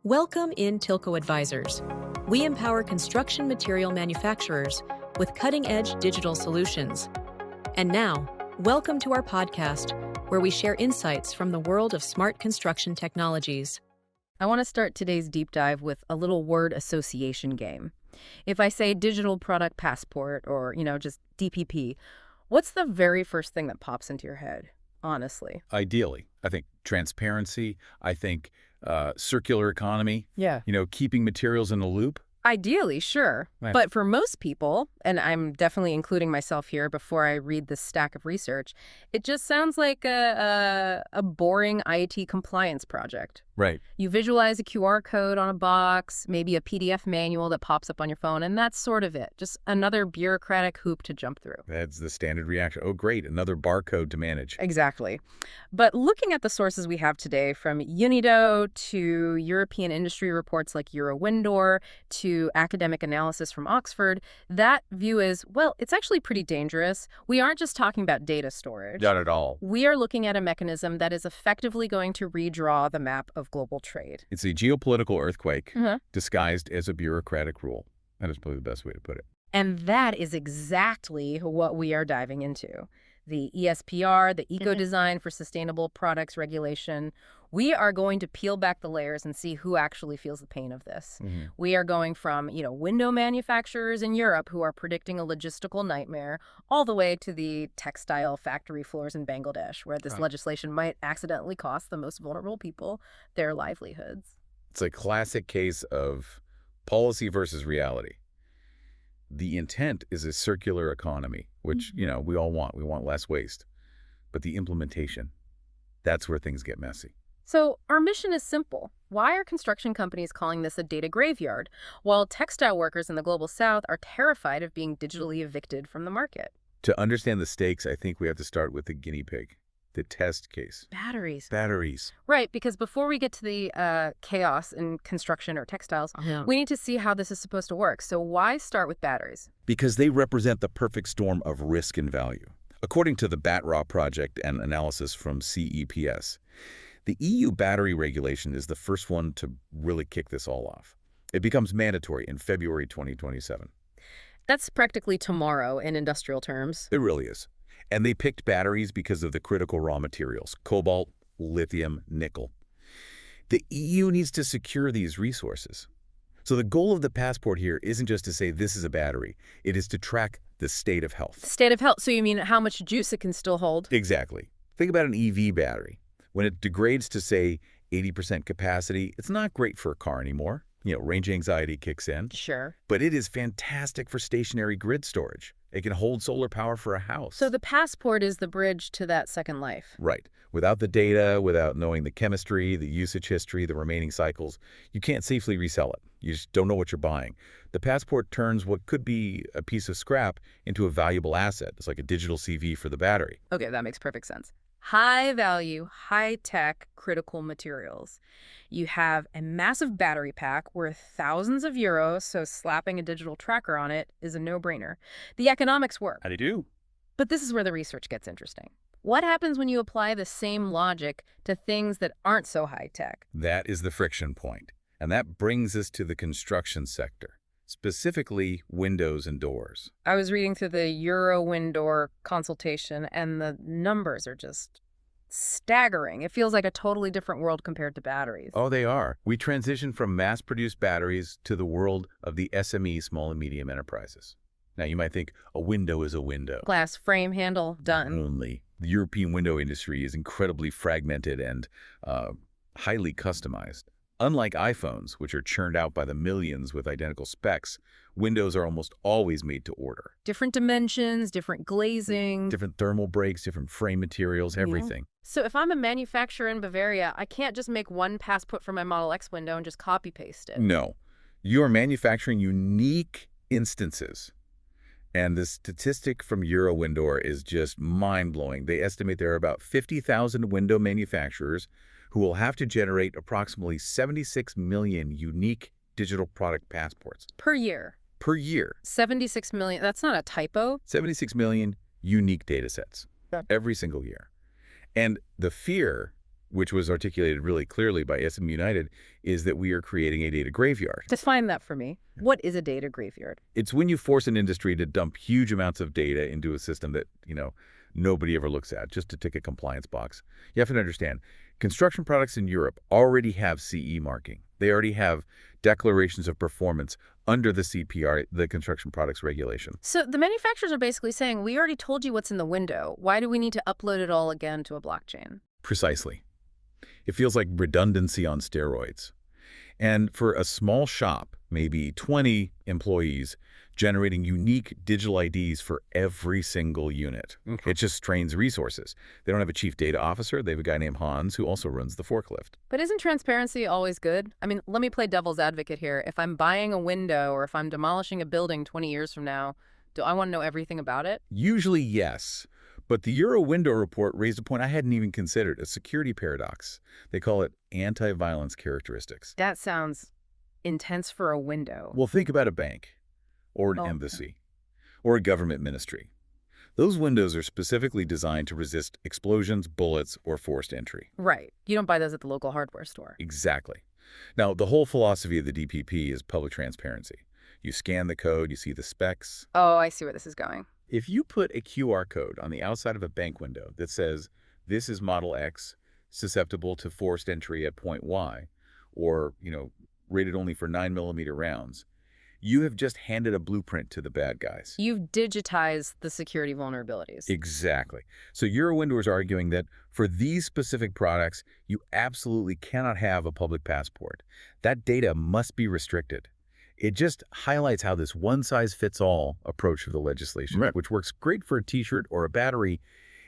Welcome in Tilco Advisors. We empower construction material manufacturers with cutting-edge digital solutions. And now, welcome to our podcast, where we share insights from the world of smart construction technologies. I want to start today's deep dive with a little word association game. If I say digital product passport or, just DPP, what's the very first thing that pops into your head, honestly? Ideally, I think transparency, I think circular economy, Yeah. Keeping materials in the loop. Ideally, sure. Right. But for most people, and I'm definitely including myself here before I read this stack of research, it just sounds like a boring IT compliance project. Right. You visualize a QR code on a box, maybe a PDF manual that pops up on your phone, and that's sort of it. Just another bureaucratic hoop to jump through. That's the standard reaction. Oh, great, another barcode to manage. Exactly. But looking at the sources we have today, from Unido to European industry reports like Eurowindor to academic analysis from Oxford, that view is, well, it's actually pretty dangerous. We aren't just talking about data storage. Not at all. We are looking at a mechanism that is effectively going to redraw the map of global trade. It's a geopolitical earthquake disguised as a bureaucratic rule. That is probably the best way to put it. And that is exactly what we are diving into. The ESPR, the Eco-Design for Sustainable Products Regulation. We are going to peel back the layers and see who actually feels the pain of this. We are going from, window manufacturers in Europe who are predicting a logistical nightmare, all the way to the textile factory floors in Bangladesh, where this legislation might accidentally cost the most vulnerable people their livelihoods. It's a classic case of policy versus reality. The intent is a circular economy, which, we all want. We want less waste. But the implementation, that's where things get messy. So our mission is simple. Why are construction companies calling this a data graveyard, while textile workers in the Global South are terrified of being digitally evicted from the market? To understand the stakes, I think we have to start with the guinea pig, the test case. Batteries. Right, because before we get to the chaos in construction or textiles, we need to see how this is supposed to work. So why start with batteries? Because they represent the perfect storm of risk and value. According to the BATRA project and analysis from CEPS, the EU battery regulation is the first one to really kick this all off. It becomes mandatory in February 2027. That's practically tomorrow in industrial terms. It really is. And they picked batteries because of the critical raw materials: cobalt, lithium, nickel. The EU needs to secure these resources. So the goal of the passport here isn't just to say this is a battery. It is to track the state of health. State of health. So you mean how much juice it can still hold? Exactly. Think about an EV battery. When it degrades to, say, 80% capacity, it's not great for a car anymore. Range anxiety kicks in. Sure. But it is fantastic for stationary grid storage. It can hold solar power for a house. So the passport is the bridge to that second life. Right. Without the data, without knowing the chemistry, the usage history, the remaining cycles, you can't safely resell it. You just don't know what you're buying. The passport turns what could be a piece of scrap into a valuable asset. It's like a digital CV for the battery. Okay, that makes perfect sense. High value, high tech, critical materials. You have a massive battery pack worth thousands of euros, so slapping a digital tracker on it is a no-brainer. The economics work. How do you do? But this is where the research gets interesting. What happens when you apply the same logic to things that aren't so high tech? That is the friction point. And that brings us to the construction sector, specifically windows and doors. I was reading through the Eurowindor consultation, and the numbers are just staggering. It feels like a totally different world compared to batteries. Oh, they are. We transitioned from mass-produced batteries to the world of the SME, small and medium enterprises. Now, you might think a window is a window. Glass frame handle, done. Only. The European window industry is incredibly fragmented and highly customized. Unlike iPhones, which are churned out by the millions with identical specs, windows are almost always made to order. Different dimensions, different glazing. Different thermal breaks, different frame materials, everything. So if I'm a manufacturer in Bavaria, I can't just make one passport for my Model X window and just copy-paste it. No. You are manufacturing unique instances. And the statistic from Eurowindor is just mind-blowing. They estimate there are about 50,000 window manufacturers who will have to generate approximately 76 million unique digital product passports. Per year. 76 million. That's not a typo. 76 million unique data sets Yeah. every single year. And the fear which was articulated really clearly by SM United, is that we are creating a data graveyard. Define that for me. What is a data graveyard? It's when you force an industry to dump huge amounts of data into a system that, nobody ever looks at, just to tick a compliance box. You have to understand, construction products in Europe already have CE marking. They already have declarations of performance under the CPR, the Construction Products Regulation. So the manufacturers are basically saying, we already told you what's in the window. Why do we need to upload it all again to a blockchain? Precisely. It feels like redundancy on steroids. And for a small shop, maybe 20 employees, generating unique digital IDs for every single unit. It just strains resources. They don't have a chief data officer. They have a guy named Hans who also runs the forklift. But isn't transparency always good? I mean, let me play devil's advocate here. If I'm buying a window or if I'm demolishing a building 20 years from now, do I want to know everything about it? Usually, yes. But the Euro Window report raised a point I hadn't even considered, a security paradox. They call it anti-violence characteristics. That sounds intense for a window. Well, think about a bank or an embassy or a government ministry. Those windows are specifically designed to resist explosions, bullets, or forced entry. Right. You don't buy those at the local hardware store. Exactly. Now, the whole philosophy of the DPP is public transparency. You scan the code, you see the specs. Oh, I see where this is going. If you put a QR code on the outside of a bank window that says, this is Model X, susceptible to forced entry at point Y, or, rated only for 9mm rounds, you have just handed a blueprint to the bad guys. You've digitized the security vulnerabilities. Exactly. So Eurowindow is arguing that for these specific products, you absolutely cannot have a public passport. That data must be restricted. It just highlights how this one-size-fits-all approach of the legislation, which works great for a T-shirt or a battery,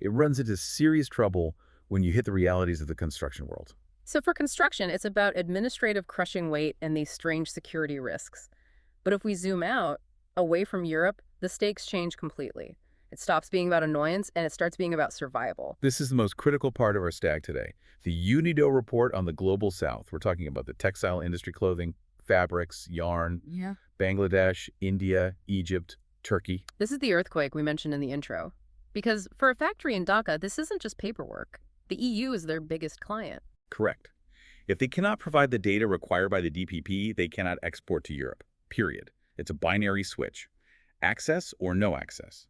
it runs into serious trouble when you hit the realities of the construction world. So for construction, it's about administrative crushing weight and these strange security risks. But if we zoom out, away from Europe, the stakes change completely. It stops being about annoyance and it starts being about survival. This is the most critical part of our stag today. The UNIDO report on the Global South. We're talking about the textile industry, clothing, fabrics, yarn, Bangladesh, India, Egypt, Turkey. This is the earthquake we mentioned in the intro. Because for a factory in Dhaka, this isn't just paperwork. The EU is their biggest client. Correct. If they cannot provide the data required by the DPP, they cannot export to Europe. Period. It's a binary switch. Access or no access.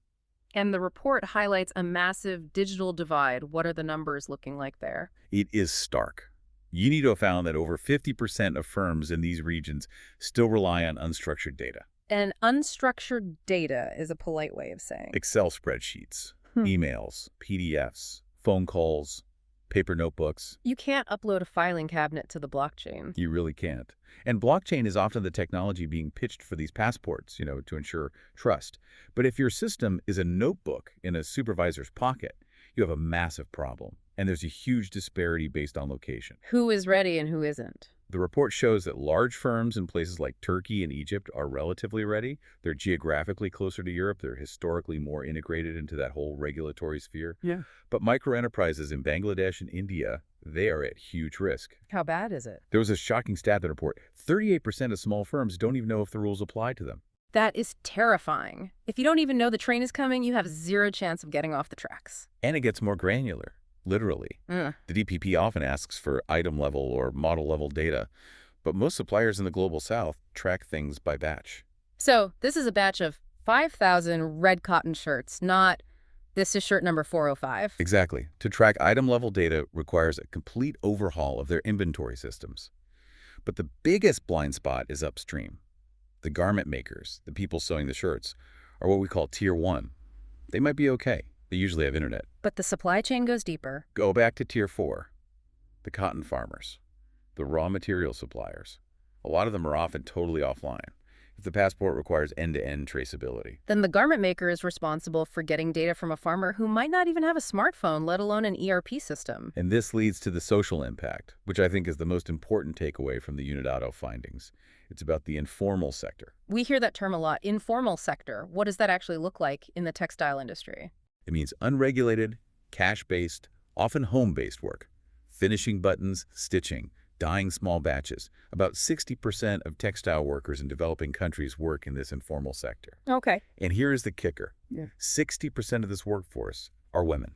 And the report highlights a massive digital divide. What are the numbers looking like there? It is stark. UNIDO found that over 50% of firms in these regions still rely on unstructured data. And unstructured data is a polite way of saying Excel spreadsheets, emails, PDFs, phone calls, paper notebooks. You can't upload a filing cabinet to the blockchain. You really can't. And blockchain is often the technology being pitched for these passports, to ensure trust. But if your system is a notebook in a supervisor's pocket, you have a massive problem. And there's a huge disparity based on location. Who is ready and who isn't? The report shows that large firms in places like Turkey and Egypt are relatively ready. They're geographically closer to Europe. They're historically more integrated into that whole regulatory sphere. But microenterprises in Bangladesh and India, they are at huge risk. How bad is it? There was a shocking stat in the report. 38% of small firms don't even know if the rules apply to them. That is terrifying. If you don't even know the train is coming, you have zero chance of getting off the tracks. And it gets more granular. Literally. The DPP often asks for item-level or model-level data, but most suppliers in the Global South track things by batch. So this is a batch of 5,000 red cotton shirts, not this is shirt number 405. Exactly. To track item-level data requires a complete overhaul of their inventory systems. But the biggest blind spot is upstream. The garment makers, the people sewing the shirts, are what we call Tier 1. They might be okay. They usually have internet. But the supply chain goes deeper. Go back to Tier 4. The cotton farmers. The raw material suppliers. A lot of them are often totally offline. If the passport requires end-to-end traceability. Then the garment maker is responsible for getting data from a farmer who might not even have a smartphone, let alone an ERP system. And this leads to the social impact, which I think is the most important takeaway from the UNIDO findings. It's about the informal sector. We hear that term a lot, informal sector. What does that actually look like in the textile industry? It means unregulated, cash-based, often home-based work. Finishing buttons, stitching, dyeing small batches. About 60% of textile workers in developing countries work in this informal sector. Okay. And here is the kicker. 60% of this workforce are women.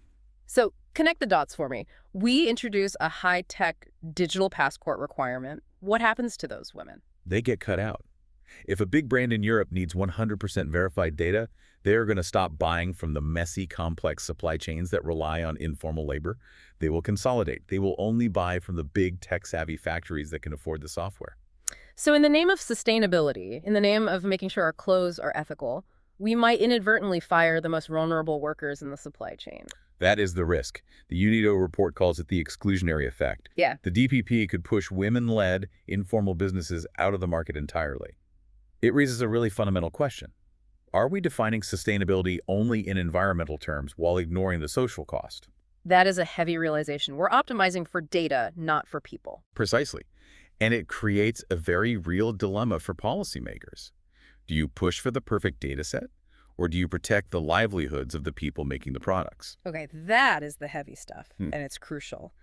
So connect the dots for me. We introduce a high-tech digital passport requirement. What happens to those women? They get cut out. If a big brand in Europe needs 100% verified data, they're going to stop buying from the messy, complex supply chains that rely on informal labor. They will consolidate. They will only buy from the big tech-savvy factories that can afford the software. So in the name of sustainability, in the name of making sure our clothes are ethical, we might inadvertently fire the most vulnerable workers in the supply chain. That is the risk. The UNIDO report calls it the exclusionary effect. Yeah. The DPP could push women-led, informal businesses out of the market entirely. It raises a really fundamental question. Are we defining sustainability only in environmental terms while ignoring the social cost? That is a heavy realization. We're optimizing for data, not for people. Precisely. And it creates a very real dilemma for policymakers. Do you push for the perfect data set? Or do you protect the livelihoods of the people making the products? Okay, that is the heavy stuff, and it's crucial.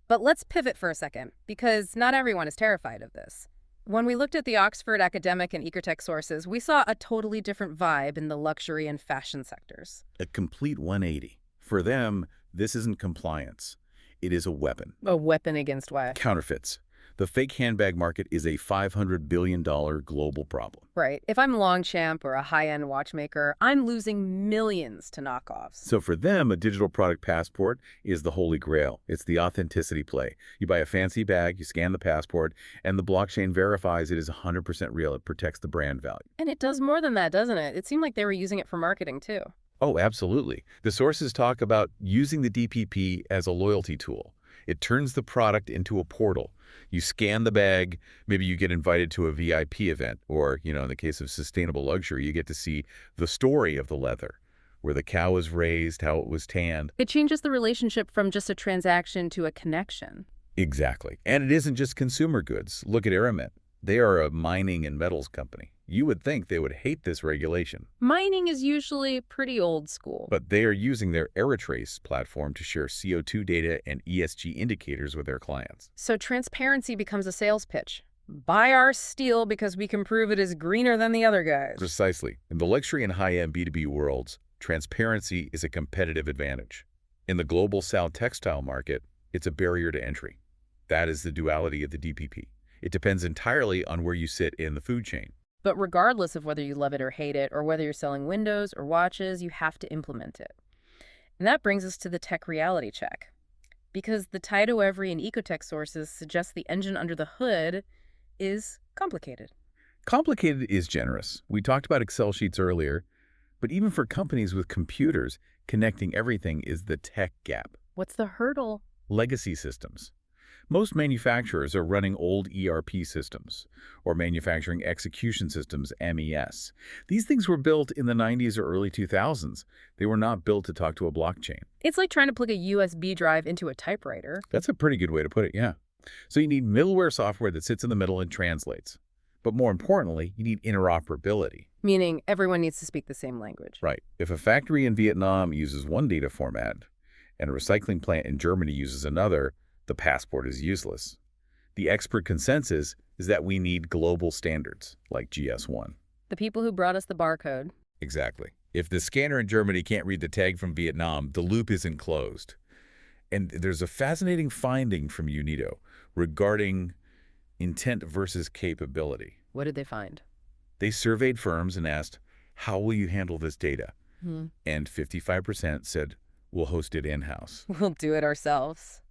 But let's pivot for a second, because not everyone is terrified of this. When we looked at the Oxford academic and Ecotech sources, we saw a totally different vibe in the luxury and fashion sectors. A complete 180. For them, this isn't compliance. It is a weapon. A weapon against what? Counterfeits. The fake handbag market is a $500 billion global problem. Right. If I'm Longchamp or a high-end watchmaker, I'm losing millions to knockoffs. So for them, a digital product passport is the holy grail. It's the authenticity play. You buy a fancy bag, you scan the passport, and the blockchain verifies it is 100% real. It protects the brand value. And it does more than that, doesn't it? It seemed like they were using it for marketing, too. Oh, absolutely. The sources talk about using the DPP as a loyalty tool. It turns the product into a portal. You scan the bag, maybe you get invited to a VIP event, or, in the case of sustainable luxury, you get to see the story of the leather, where the cow was raised, how it was tanned. It changes the relationship from just a transaction to a connection. Exactly. And it isn't just consumer goods. Look at Aramet. They are a mining and metals company. You would think they would hate this regulation. Mining is usually pretty old school. But they are using their Eritrace platform to share CO2 data and ESG indicators with their clients. So transparency becomes a sales pitch. Buy our steel because we can prove it is greener than the other guys. Precisely. In the luxury and high-end B2B worlds, transparency is a competitive advantage. In the global South textile market, it's a barrier to entry. That is the duality of the DPP. It depends entirely on where you sit in the food chain. But regardless of whether you love it or hate it, or whether you're selling windows or watches, you have to implement it. And that brings us to the tech reality check. Because the Taito Every and Ecotech sources suggest the engine under the hood is complicated. Complicated is generous. We talked about Excel sheets earlier, but even for companies with computers, connecting everything is the tech gap. What's the hurdle? Legacy systems. Most manufacturers are running old ERP systems, or manufacturing execution systems, MES. These things were built in the 90s or early 2000s. They were not built to talk to a blockchain. It's like trying to plug a USB drive into a typewriter. That's a pretty good way to put it, yeah. So you need middleware software that sits in the middle and translates. But more importantly, you need interoperability. Meaning everyone needs to speak the same language. Right. If a factory in Vietnam uses one data format and a recycling plant in Germany uses another, the passport is useless. The expert consensus is that we need global standards, like GS1. The people who brought us the barcode. Exactly. If the scanner in Germany can't read the tag from Vietnam, the loop isn't closed. And there's a fascinating finding from UNIDO regarding intent versus capability. What did they find? They surveyed firms and asked, how will you handle this data? And 55% said, we'll host it in-house. We'll do it ourselves.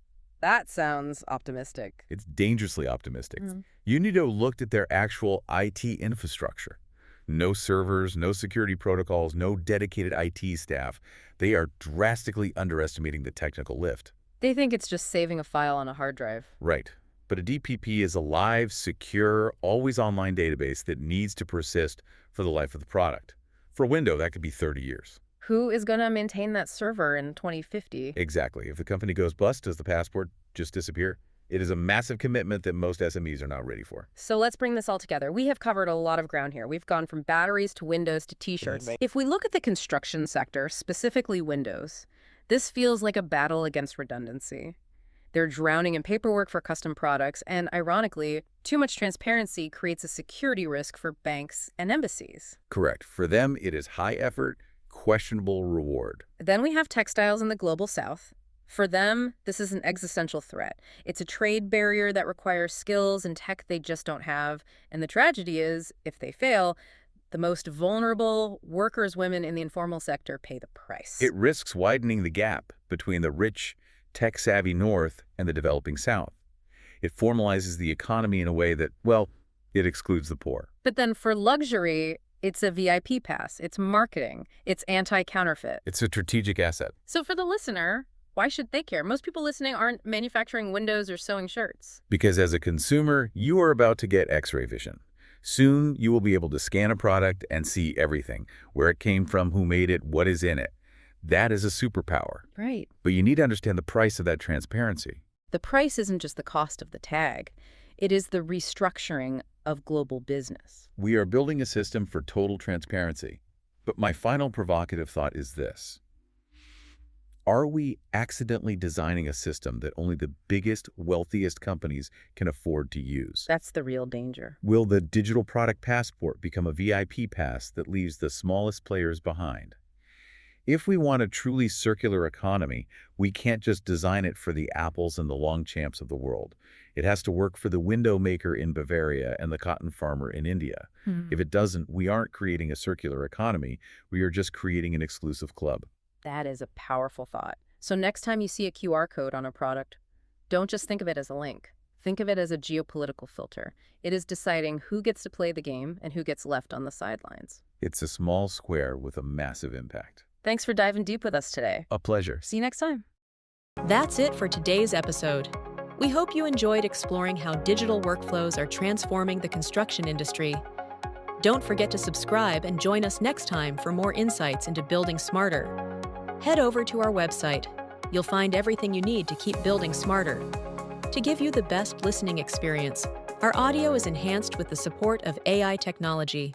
That sounds optimistic. It's dangerously optimistic. UNIDO looked at their actual IT infrastructure. No servers, no security protocols, no dedicated IT staff. They are drastically underestimating the technical lift. They think it's just saving a file on a hard drive. Right. But a DPP is a live, secure, always online database that needs to persist for the life of the product. For a window, that could be 30 years. Who is going to maintain that server in 2050? Exactly. If the company goes bust, does the passport just disappear? It is a massive commitment that most SMEs are not ready for. So let's bring this all together. We have covered a lot of ground here. We've gone from batteries to windows to T-shirts. If we look at the construction sector, specifically windows, this feels like a battle against redundancy. They're drowning in paperwork for custom products, and ironically, too much transparency creates a security risk for banks and embassies. Correct. For them, it is high effort, questionable reward. Then we have textiles in the global south. For them, this is an existential threat. It's a trade barrier that requires skills and tech they just don't have. And the tragedy is, if they fail, the most vulnerable workers, women in the informal sector, pay the price. It risks widening the gap between the rich, tech-savvy North and the developing South. It formalizes the economy in a way that, well, it excludes the poor. But then for luxury, it's a VIP pass. It's marketing. It's anti-counterfeit. It's a strategic asset. So for the listener, why should they care? Most people listening aren't manufacturing windows or sewing shirts. Because as a consumer, you are about to get X-ray vision. Soon, you will be able to scan a product and see everything, where it came from, who made it, what is in it. That is a superpower. Right. But you need to understand the price of that transparency. The price isn't just the cost of the tag. It is the restructuring of global business. We are building a system for total transparency. But my final provocative thought is this. Are we accidentally designing a system that only the biggest, wealthiest companies can afford to use? That's the real danger. Will the digital product passport become a VIP pass that leaves the smallest players behind? If we want a truly circular economy, we can't just design it for the Apples and the Longchamps of the world. It has to work for the window maker in Bavaria and the cotton farmer in India. If it doesn't, we aren't creating a circular economy. We are just creating an exclusive club. That is a powerful thought. So next time you see a QR code on a product, don't just think of it as a link. Think of it as a geopolitical filter. It is deciding who gets to play the game and who gets left on the sidelines. It's a small square with a massive impact. Thanks for diving deep with us today. A pleasure. See you next time. That's it for today's episode. We hope you enjoyed exploring how digital workflows are transforming the construction industry. Don't forget to subscribe and join us next time for more insights into building smarter. Head over to our website. You'll find everything you need to keep building smarter. To give you the best listening experience, our audio is enhanced with the support of AI technology.